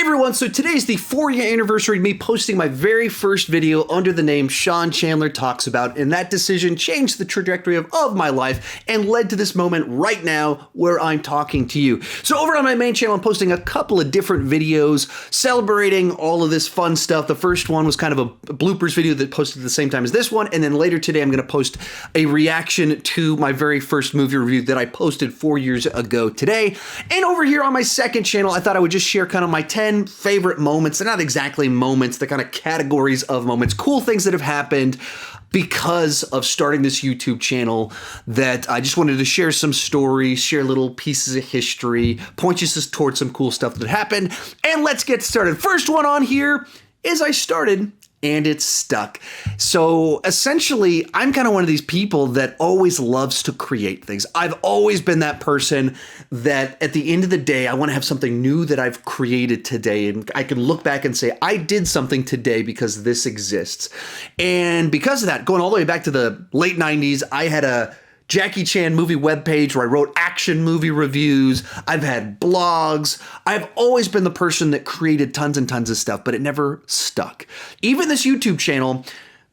everyone, so today's the 4-year anniversary of me posting my very first video under the name Sean Chandler Talks About, and that decision changed the trajectory of my life and led to this moment right now where I'm talking to you. So over on my main channel, I'm posting a couple of different videos celebrating all of this fun stuff. The first one was kind of a bloopers video that posted at the same time as this one, and then later today I'm going to post a reaction to my very first movie review that I posted 4 years ago today. And over here on my second channel, I thought I would just share kind of my 10 favorite moments. They're not exactly moments, they're kind of categories of moments, cool things that have happened because of starting this YouTube channel, that I just wanted to share some stories, share little pieces of history, point you towards some cool stuff that happened. And let's get started. First one on here is I started and it's stuck. So essentially, I'm kind of one of these people that always loves to create things. I've always been that person that at the end of the day, I want to have something new that I've created today. And I can look back and say, I did something today because this exists. And because of that, going all the way back to the late 90s, I had a Jackie Chan movie webpage where I wrote action movie reviews. I've had blogs. I've always been the person that created tons and tons of stuff, but it never stuck. Even this YouTube channel,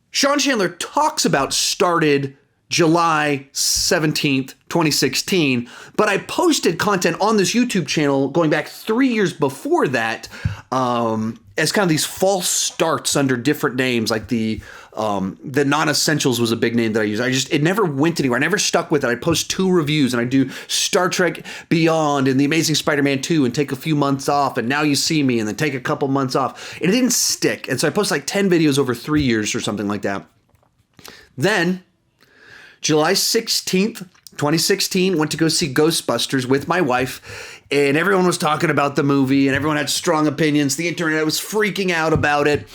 Sean Chandler Talks About, started July 17th, 2016, but I posted content on this YouTube channel going back 3 years before that, as kind of these false starts under different names, like the non-essentials was a big name that I used. It never went anywhere. I never stuck with it. I post 2 reviews and I do Star Trek Beyond and The Amazing Spider-Man 2 and take a few months off, and Now You See Me, and then take a couple months off. And it didn't stick. And so I post like 10 videos over 3 years or something like that. Then July 16th, 2016, went to go see Ghostbusters with my wife, and everyone was talking about the movie and everyone had strong opinions. The internet was freaking out about it.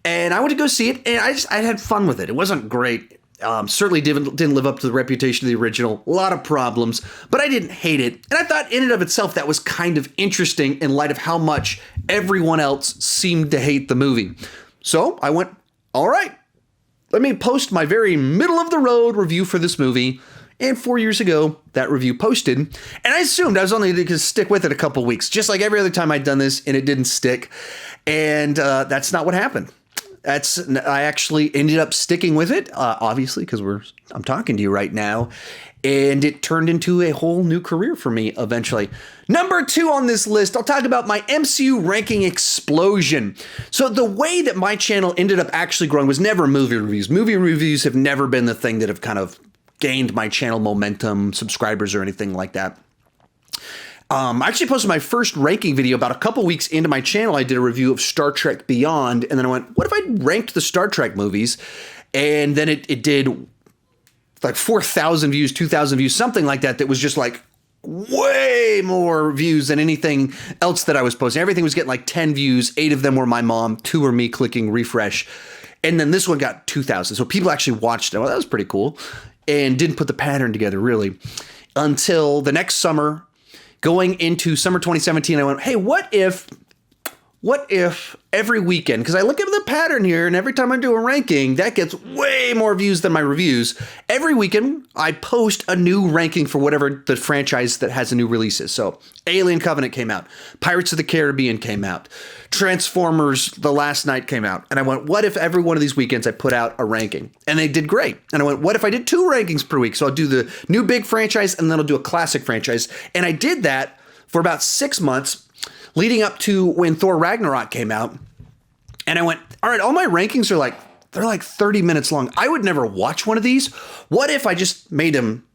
And I went to go see it, and I had fun with it. It wasn't great. Certainly didn't live up to the reputation of the original. A lot of problems, but I didn't hate it. And I thought in and of itself that was kind of interesting in light of how much everyone else seemed to hate the movie. So I went, all right, let me post my very middle of the road review for this movie. And 4 years ago, that review posted, and I assumed I was only going to stick with it a couple weeks, just like every other time I'd done this, and it didn't stick. And that's not what happened. I actually ended up sticking with it, obviously, because I'm talking to you right now, and it turned into a whole new career for me eventually. Number 2 on this list, I'll talk about my MCU Ranking Explosion. So the way that my channel ended up actually growing was never movie reviews. Movie reviews have never been the thing that have kind of gained my channel momentum, subscribers, or anything like that. I actually posted my first ranking video about a couple weeks into my channel. I did a review of Star Trek Beyond, and then I went, what if I ranked the Star Trek movies? And then it did like 4,000 views, 2,000 views, something like that. That was just like way more views than anything else that I was posting. Everything was getting like 10 views. 8 of them were my mom, 2 were me clicking refresh. And then this one got 2,000. So people actually watched it. Well, that was pretty cool. And didn't put the pattern together really until the next summer. Going into summer 2017, I went, hey, what if every weekend, because I look at the pattern here, and every time I do a ranking, that gets way more views than my reviews. Every weekend, I post a new ranking for whatever the franchise that has a new release is. So Alien Covenant came out. Pirates of the Caribbean came out. Transformers The Last Night came out. And I went, what if every one of these weekends I put out a ranking? And they did great. And I went, what if I did 2 rankings per week? So I'll do the new big franchise, and then I'll do a classic franchise. And I did that for about 6 months, leading up to when Thor Ragnarok came out. And I went, all right, all my rankings are they're like 30 minutes long. I would never watch one of these. What if I just made them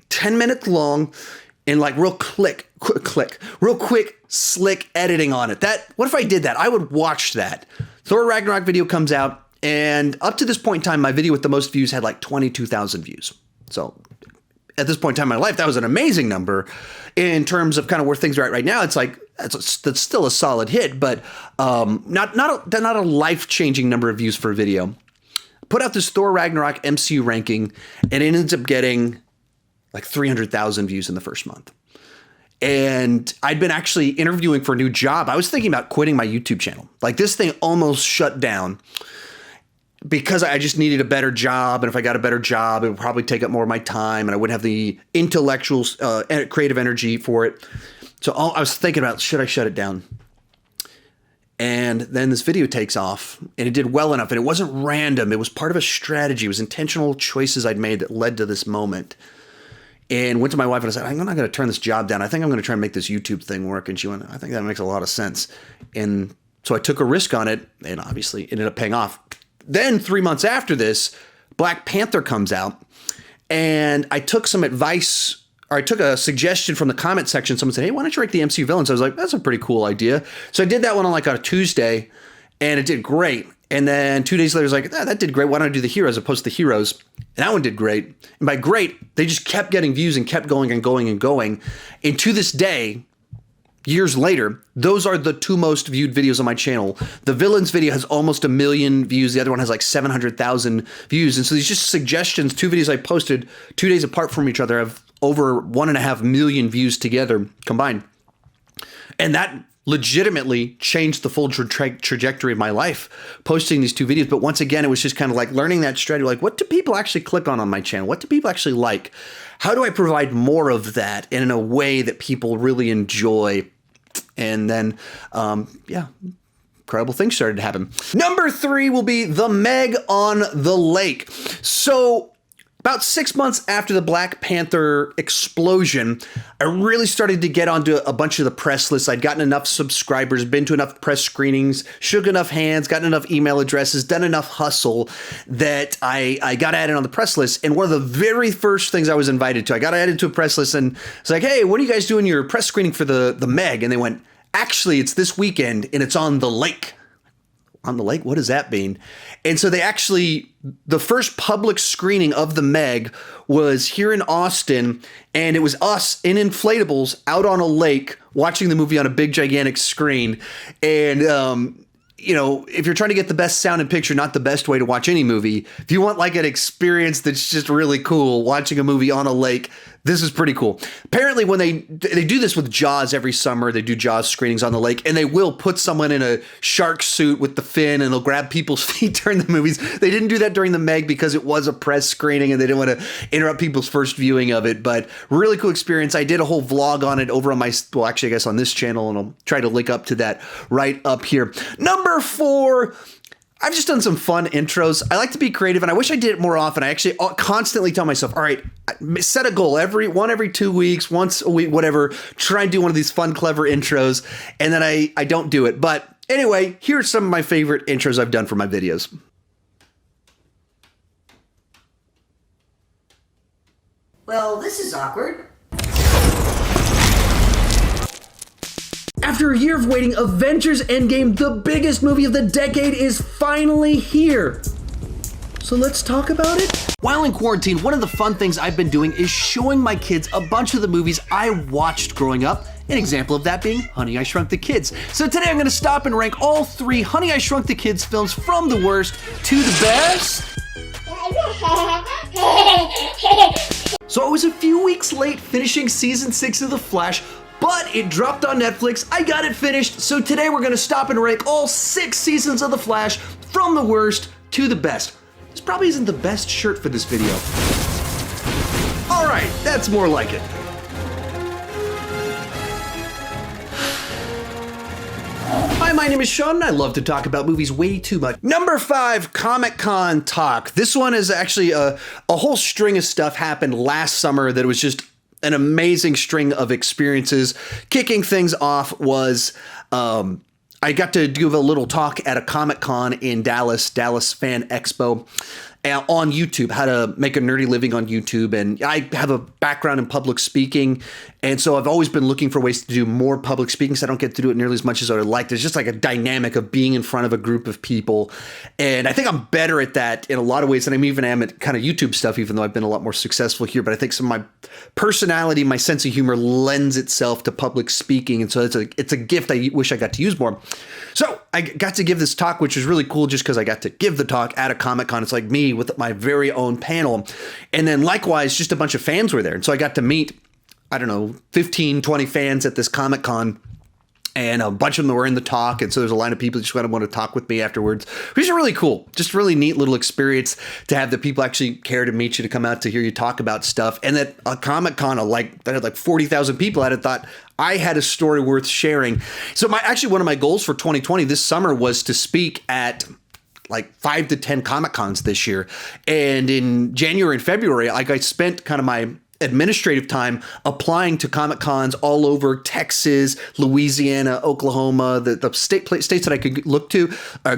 10 minutes long and like real quick, slick editing on it? What if I did that? I would watch that. Thor Ragnarok video comes out, and up to this point in time, my video with the most views had like 22,000 views. So at this point in time in my life, that was an amazing number. In terms of kind of where things are at right now, it's like that's still a solid hit, but not a life-changing number of views for a video. Put out this Thor Ragnarok MCU ranking, and it ends up getting like 300,000 views in the first month. And I'd been actually interviewing for a new job. I was thinking about quitting my YouTube channel. Like, this thing almost shut down because I just needed a better job. And if I got a better job, it would probably take up more of my time and I wouldn't have the intellectual, creative energy for it. So I was thinking about, should I shut it down? And then this video takes off, and it did well enough, and it wasn't random. It was part of a strategy. It was intentional choices I'd made that led to this moment. And went to my wife and I said, I'm not going to turn this job down. I think I'm going to try and make this YouTube thing work. And she went, I think that makes a lot of sense. And so I took a risk on it, and obviously it ended up paying off. Then 3 months after this, Black Panther comes out, and I took some advice, or I took a suggestion from the comment section. Someone said, hey, why don't you rank the MCU villains? I was like, that's a pretty cool idea. So I did that one on like a Tuesday, and it did great. And then 2 days later, I was like, that did great. Why don't I do the heroes as opposed to the heroes? And that one did great. And by great, they just kept getting views and kept going and going and going. And to this day, years later, those are the 2 most viewed videos on my channel. The villains video has almost 1 million views. The other one has like 700,000 views. And so these just suggestions, 2 videos I posted 2 days apart from each other have over 1.5 million views together combined. And that legitimately changed the full trajectory of my life, posting these 2 videos. But once again, it was just kind of like learning that strategy. Like, what do people actually click on my channel? What do people actually like? How do I provide more of that and in a way that people really enjoy? And then, incredible things started to happen. Number 3 will be The Meg on the Lake. So about 6 months after the Black Panther explosion, I really started to get onto a bunch of the press lists. I'd gotten enough subscribers, been to enough press screenings, shook enough hands, gotten enough email addresses, done enough hustle that I got added on the press list. And one of the very first things I was invited to, I got added to a press list, and it's like, hey, when are you guys doing your press screening for the Meg? And they went, actually, it's this weekend, and it's on the lake. On the lake? What does that mean? And so the first public screening of the Meg was here in Austin, and it was us in inflatables out on a lake watching the movie on a big gigantic screen. And if you're trying to get the best sound and picture, not the best way to watch any movie. If you want like an experience that's just really cool, watching a movie on a lake, this is pretty cool. Apparently when they do this with Jaws every summer, they do Jaws screenings on the lake, and they will put someone in a shark suit with the fin, and they'll grab people's feet during the movies. They didn't do that during the Meg because it was a press screening and they didn't want to interrupt people's first viewing of it, but really cool experience. I did a whole vlog on it over on I guess on this channel, and I'll try to link up to that right up here. Number 4, I've just done some fun intros. I like to be creative, and I wish I did it more often. I actually constantly tell myself, all right, set a goal every 2 weeks, once a week, whatever. Try and do one of these fun, clever intros, and then I don't do it. But anyway, here are some of my favorite intros I've done for my videos. Well, this is awkward. After a year of waiting, Avengers Endgame, the biggest movie of the decade, is finally here. So let's talk about it. While in quarantine, one of the fun things I've been doing is showing my kids a bunch of the movies I watched growing up. An example of that being Honey, I Shrunk the Kids. So today I'm going to stop and rank all 3 Honey, I Shrunk the Kids films from the worst to the best. So I was a few weeks late finishing season 6 of The Flash, but it dropped on Netflix. I got it finished. So today we're going to stop and rank all 6 seasons of The Flash from the worst to the best. This probably isn't the best shirt for this video. All right, that's more like it. Hi, my name is Sean, and I love to talk about movies way too much. Number 5, Comic-Con talk. This one is actually a whole string of stuff happened last summer that was just an amazing string of experiences. Kicking things off was I got to give a little talk at a Comic-Con in Dallas Fan Expo, on YouTube, how to make a nerdy living on YouTube. And I have a background in public speaking, and so I've always been looking for ways to do more public speaking, so I don't get to do it nearly as much as I would like. There's just like a dynamic of being in front of a group of people, and I think I'm better at that in a lot of ways than I even am at kind of YouTube stuff, even though I've been a lot more successful here. But I think some of my personality, my sense of humor lends itself to public speaking, and so it's a gift I wish I got to use more. So I got to give this talk, which was really cool just because I got to give the talk at a Comic-Con. It's like me with my very own panel. And then likewise, just a bunch of fans were there. And so I got to meet, 15, 20 fans at this Comic-Con. And a bunch of them were in the talk. And so there's a line of people that just kind of want to talk with me afterwards, which is really cool. Just a really neat little experience to have the people actually care to meet you, to come out to hear you talk about stuff. And that a Comic-Con that had like 40,000 people at it thought I had a story worth sharing. So one of my goals for 2020 this summer was to speak at like 5 to 10 Comic-Cons this year. And in January and February, I spent kind of my administrative time applying to Comic-Cons all over Texas, Louisiana, Oklahoma, the states that I could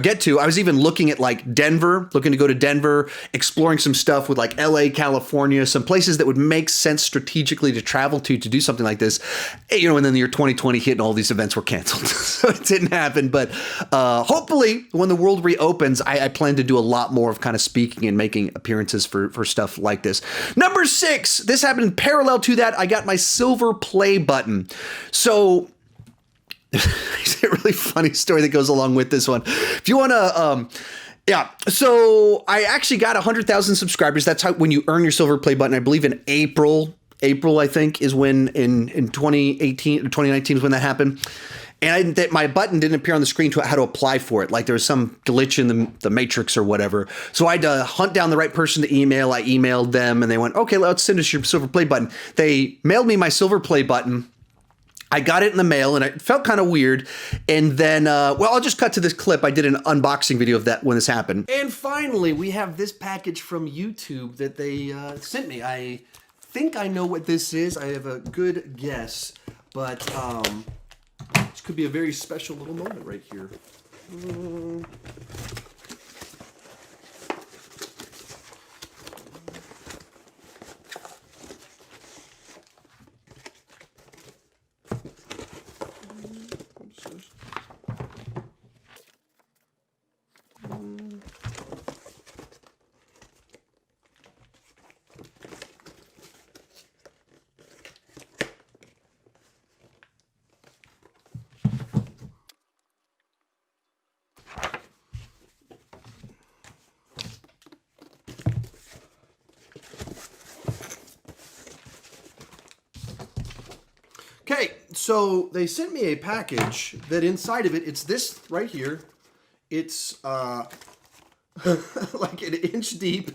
get to. I was even looking at like looking to go to Denver, exploring some stuff with like LA, California, some places that would make sense strategically to travel to do something like this. And then the year 2020 hit and all these events were canceled. So it didn't happen. But hopefully when the world reopens, I plan to do a lot more of kind of speaking and making appearances for stuff like this. Number 6, this happened in parallel to that. I got my silver play button. So it's a really funny story that goes along with this one. If you want to, so I actually got 100,000 subscribers. That's when you earn your silver play button. I believe in April, I think, is when in 2018 or 2019 is when that happened. And my button didn't appear on the screen to how to apply for it. Like there was some glitch in the matrix or whatever. So I had to hunt down the right person to email. I emailed them and they went, okay, let's send us your silver play button. They mailed me my silver play button. I got it in the mail and it felt kind of weird. And then, I'll just cut to this clip. I did an unboxing video of that when this happened. And finally, we have this package from YouTube that they sent me. I think I know what this is. I have a good guess, but this could be a very special little moment right here. Okay, so they sent me a package that inside of it's this right here. It's like an inch deep.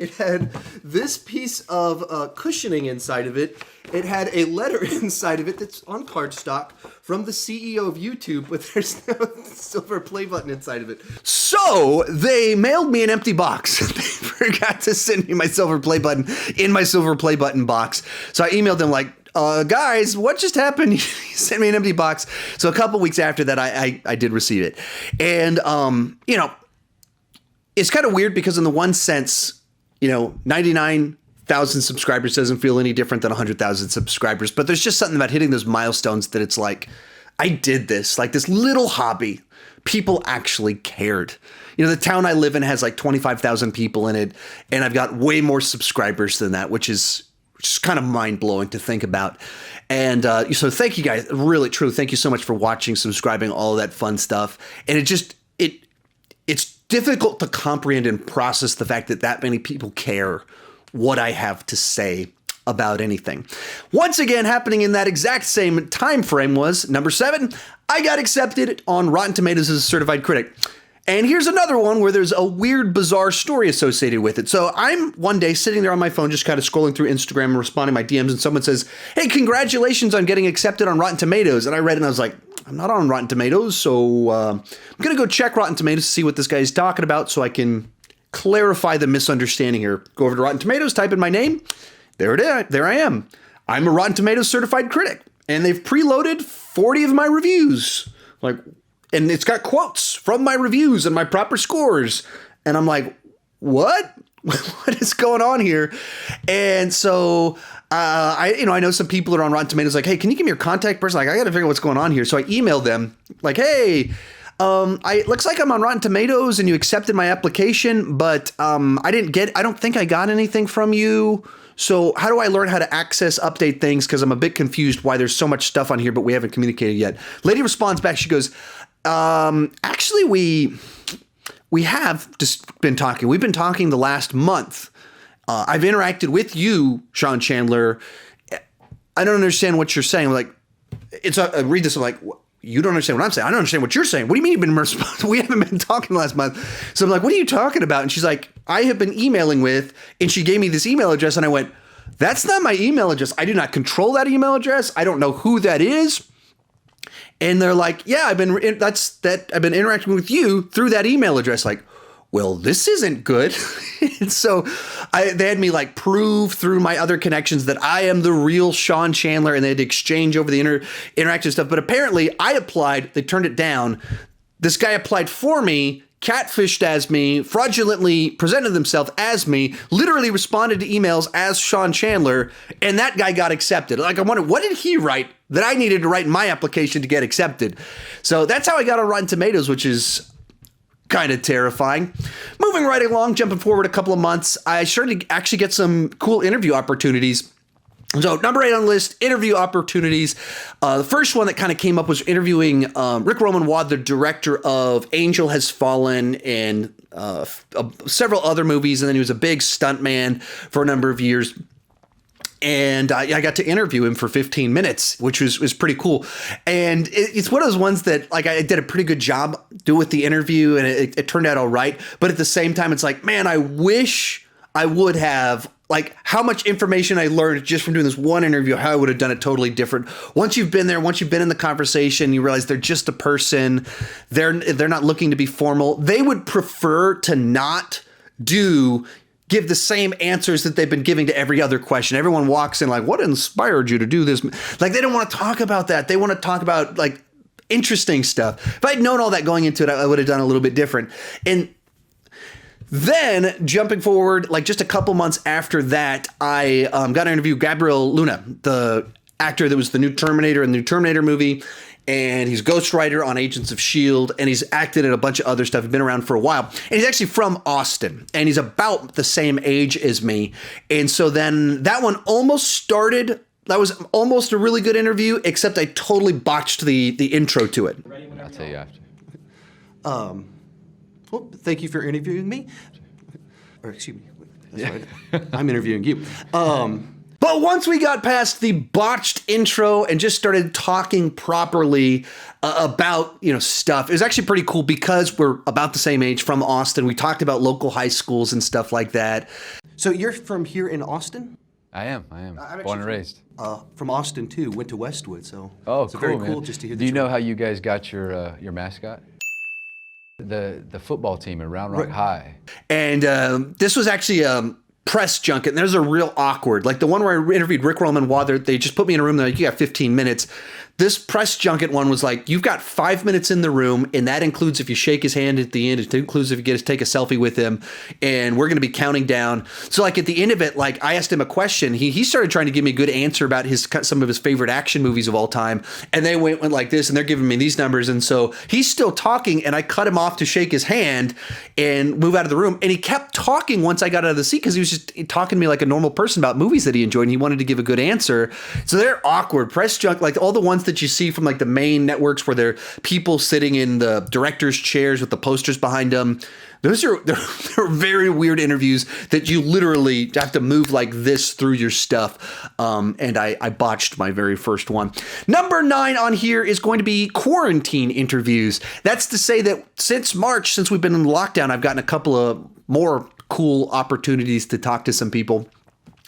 It had this piece of cushioning inside of it. It had a letter inside of it that's on cardstock from the CEO of YouTube, but there's no silver play button inside of it. So they mailed me an empty box. They forgot to send me my silver play button in my silver play button box. So I emailed them like, guys, what just happened? You sent me an empty box. So a couple weeks after that, I did receive it. And, it's kind of weird because in the one sense, 99,000 subscribers doesn't feel any different than 100,000 subscribers. But there's just something about hitting those milestones that it's like, I did this, like this little hobby. People actually cared. The town I live in has like 25,000 people in it. And I've got way more subscribers than that, which is kind of mind-blowing to think about. And so thank you guys. Really, truly, thank you so much for watching, subscribing, all of that fun stuff. And it's difficult to comprehend and process the fact that many people care what I have to say about anything. Once again, happening in that exact same time frame was number 7. I got accepted on Rotten Tomatoes as a certified critic. And here's another one where there's a weird, bizarre story associated with it. So I'm one day sitting there on my phone, just kind of scrolling through Instagram and responding to my DMs, and someone says, hey, congratulations on getting accepted on Rotten Tomatoes. And I read it and I was like, I'm not on Rotten Tomatoes, so I'm going to go check Rotten Tomatoes to see what this guy's talking about so I can clarify the misunderstanding here. Go over to Rotten Tomatoes, type in my name. There it is. There I am. I'm a Rotten Tomatoes certified critic, and they've preloaded 40 of my reviews. And it's got quotes from my reviews and my proper scores. And I'm like, what? What is going on here? And so, I know some people that are on Rotten Tomatoes like, hey, can you give me your contact person? Like, I got to figure out what's going on here. So I emailed them like, hey, it looks like I'm on Rotten Tomatoes and you accepted my application, but I don't think I got anything from you. So how do I learn how to update things? Because I'm a bit confused why there's so much stuff on here, but we haven't communicated yet. Lady responds back. She goes, actually, we have just been talking. We've been talking the last month. I've interacted with you, Sean Chandler. I don't understand what you're saying. I'm like, I read this. I'm like, you don't understand what I'm saying. I don't understand what you're saying. What do you mean you've been we haven't been talking last month? So I'm like, what are you talking about? And she's like, I have been emailing with, and she gave me this email address, and I went, that's not my email address. I do not control that email address. I don't know who that is. And they're like, yeah, I've been interacting with you through that email address. Like, well, this isn't good. And so they had me like prove through my other connections that I am the real Sean Chandler, and they had to exchange over the interactive stuff. But apparently I applied, they turned it down. This guy applied for me, catfished as me, fraudulently presented himself as me, literally responded to emails as Sean Chandler, and that guy got accepted. Like, I wondered, what did he write that I needed to write in my application to get accepted? So that's how I got on Rotten Tomatoes, which is kind of terrifying. Moving right along, jumping forward a couple of months, I started to actually get some cool interview opportunities. So number 8 on the list, interview opportunities. The first one that kind of came up was interviewing Rick Roman Wad, the director of Angel Has Fallen and several other movies. And then he was a big stuntman for a number of years. And I got to interview him for 15 minutes, which was pretty cool. And it's one of those ones that, like, I did a pretty good job doing with the interview, and it turned out all right. But at the same time, it's like, man, I wish I would have, like, how much information I learned just from doing this one interview, how I would have done it totally different. Once you've been there, once you've been in the conversation, you realize they're just a person. They're not looking to be formal. They would prefer to not give the same answers that they've been giving to every other question. Everyone walks in like, what inspired you to do this? Like, they don't want to talk about that. They want to talk about, like, interesting stuff. If I'd known all that going into it, I would have done a little bit different. And then jumping forward, like just a couple months after that, I got to interview Gabriel Luna, the actor that was the new Terminator in the new Terminator movie. And he's Ghost Rider on Agents of S.H.I.E.L.D., and he's acted in a bunch of other stuff. He's been around for a while. And he's actually from Austin, and he's about the same age as me. And so then that one almost started. That was almost a really good interview, except I totally botched the intro to it. I'll tell you after. Well, thank you for interviewing me. Or excuse me. That's right. I'm interviewing you. But once we got past the botched intro and just started talking properly about, stuff, it was actually pretty cool because we're about the same age, from Austin. We talked about local high schools and stuff like that. So you're from here in Austin? I am. Born and raised. From Austin too. Went to Westwood, so oh, it's cool, very man. cool just to hear. Do you know how you guys got your mascot? The football team at Round Rock High. And this was actually press junket, and there's a real awkward, like the one where I interviewed Rick Roman Wad, they just put me in a room, they're like, you got 15 minutes. This press junket one was like, you've got 5 minutes in the room, and that includes if you shake his hand at the end, it includes if you get to take a selfie with him, and we're going to be counting down. So like at the end of it, like I asked him a question, he started trying to give me a good answer about some of his favorite action movies of all time, and they went like this, and they're giving me these numbers, and so he's still talking, and I cut him off to shake his hand and move out of the room, and he kept talking once I got out of the seat because he was just talking to me like a normal person about movies that he enjoyed, and he wanted to give a good answer. So they're awkward. Press junk, like all the ones that you see from like the main networks where they're people sitting in the director's chairs with the posters behind them. They're very weird interviews that you literally have to move like this through your stuff. And I botched my very first one. Number 9 on here is going to be quarantine interviews. That's to say that since March, since we've been in lockdown, I've gotten a couple of more cool opportunities to talk to some people.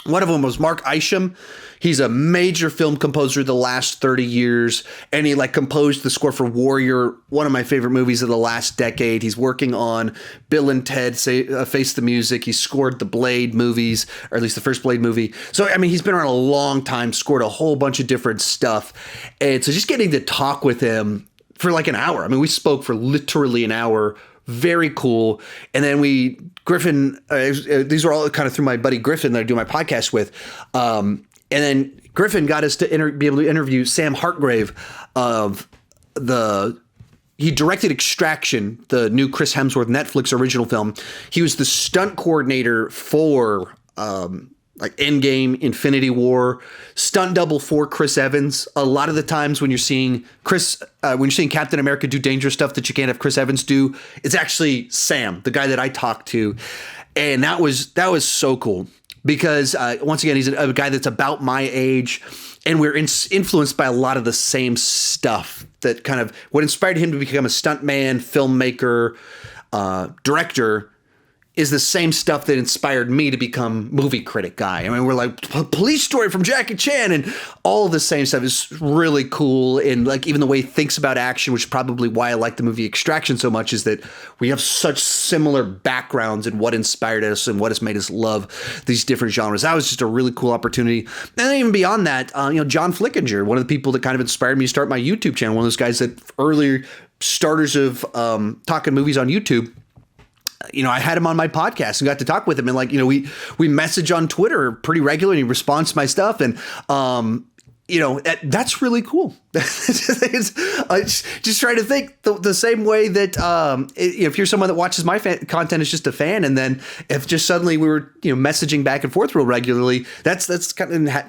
One of them was Mark Isham. He's a major film composer the last 30 years, and he composed the score for Warrior, one of my favorite movies of the last decade. He's working on Bill and Ted Face the Music. He scored the Blade movies, or at least the first Blade movie. So, I mean, he's been around a long time, scored a whole bunch of different stuff. And so just getting to talk with him for like an hour. I mean, we spoke for literally an hour. Very cool. And then Griffin, these were all kind of through my buddy Griffin that I do my podcast with. And then Griffin got us to be able to interview Sam Hartgrave he directed Extraction, the new Chris Hemsworth Netflix original film. He was the stunt coordinator for like Endgame, Infinity War, stunt double for Chris Evans. A lot of the times when you're seeing Captain America do dangerous stuff that you can't have Chris Evans do, it's actually Sam, the guy that I talked to. And that was so cool. because once again, he's a guy that's about my age, and we're influenced by a lot of the same stuff that kind of what inspired him to become a stuntman, filmmaker, director is the same stuff that inspired me to become movie critic guy. I mean, we're like Police Story from Jackie Chan, and all of the same stuff is really cool. And like even the way he thinks about action, which is probably why I like the movie Extraction so much, is that we have such similar backgrounds in what inspired us and what has made us love these different genres. That was just a really cool opportunity. And then even beyond that, John Flickinger, one of the people that kind of inspired me to start my YouTube channel, one of those guys that earlier starters of talking movies on YouTube. I had him on my podcast and got to talk with him, and we message on Twitter pretty regularly. He responds to my stuff, and that's really cool. Just trying to think the same way that if you're someone that watches my content as just a fan, and then if just suddenly we were messaging back and forth real regularly, that's kind of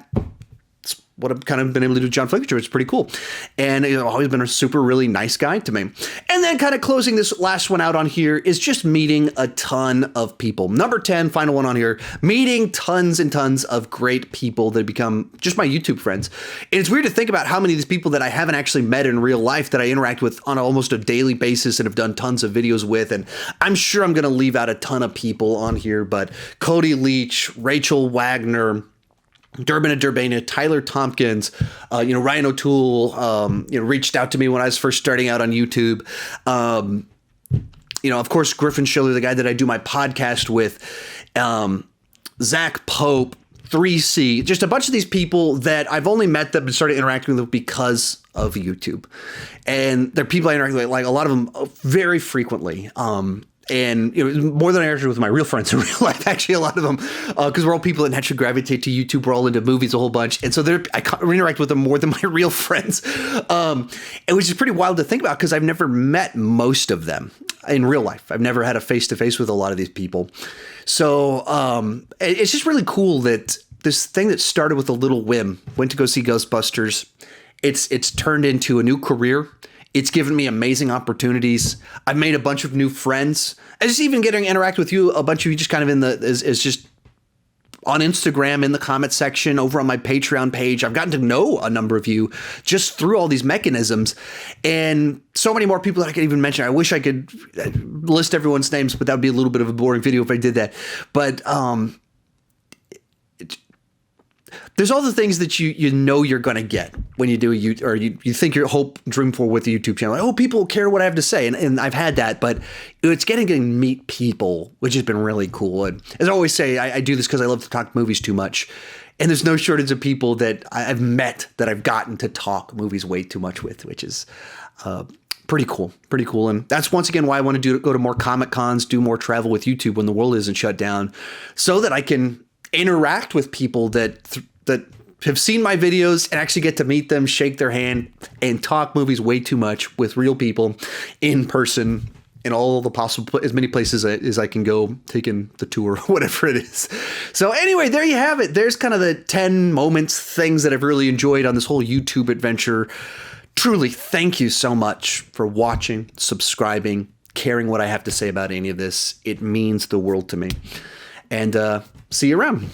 what I've kind of been able to do with John Flickinger. It's pretty cool. And always been a super, really nice guy to me. And then kind of closing this last one out on here is just meeting a ton of people. Number 10, final one on here, meeting tons and tons of great people that become just my YouTube friends. And it's weird to think about how many of these people that I haven't actually met in real life that I interact with on almost a daily basis and have done tons of videos with. And I'm sure I'm going to leave out a ton of people on here, but Cody Leach, Rachel Wagner, Durbin and Durbania, Tyler Tompkins, Ryan O'Toole, reached out to me when I was first starting out on YouTube. Of course, Griffin Schiller, the guy that I do my podcast with, Zach Pope, 3C, just a bunch of these people that I've only met them and started interacting with because of YouTube. And they're people I interact with, like a lot of them very frequently. And more than I interacted with my real friends in real life, actually, a lot of them, because we're all people that naturally gravitate to YouTube. We're all into movies a whole bunch. And so I interact with them more than my real friends, which is pretty wild to think about because I've never met most of them in real life. I've never had a face-to-face with a lot of these people. So it's just really cool that this thing that started with a little whim, went to go see Ghostbusters, it's turned into a new career. It's given me amazing opportunities. I've made a bunch of new friends. I just even getting to interact with you, a bunch of you just kind of is just on Instagram in the comment section, over on my Patreon page. I've gotten to know a number of you just through all these mechanisms, and so many more people that I could even mention. I wish I could list everyone's names, but that would be a little bit of a boring video if I did that. But there's all the things that you're going to get when you do you think your hope dream for with the YouTube channel. Like, people care what I have to say. And I've had that, but it's getting to meet people, which has been really cool. And as I always say, I do this because I love to talk movies too much. And there's no shortage of people that I've met that I've gotten to talk movies way too much with, which is pretty cool. Pretty cool. And that's once again why I want to go to more Comic Cons, do more travel with YouTube when the world isn't shut down, so that I can interact with people that have seen my videos and actually get to meet them, shake their hand, and talk movies way too much with real people in person in all the possible, as many places as I can go, taking the tour, whatever it is. So anyway, there you have it. There's kind of the 10 moments, things that I've really enjoyed on this whole YouTube adventure. Truly, thank you so much for watching, subscribing, caring what I have to say about any of this. It means the world to me. And see you around.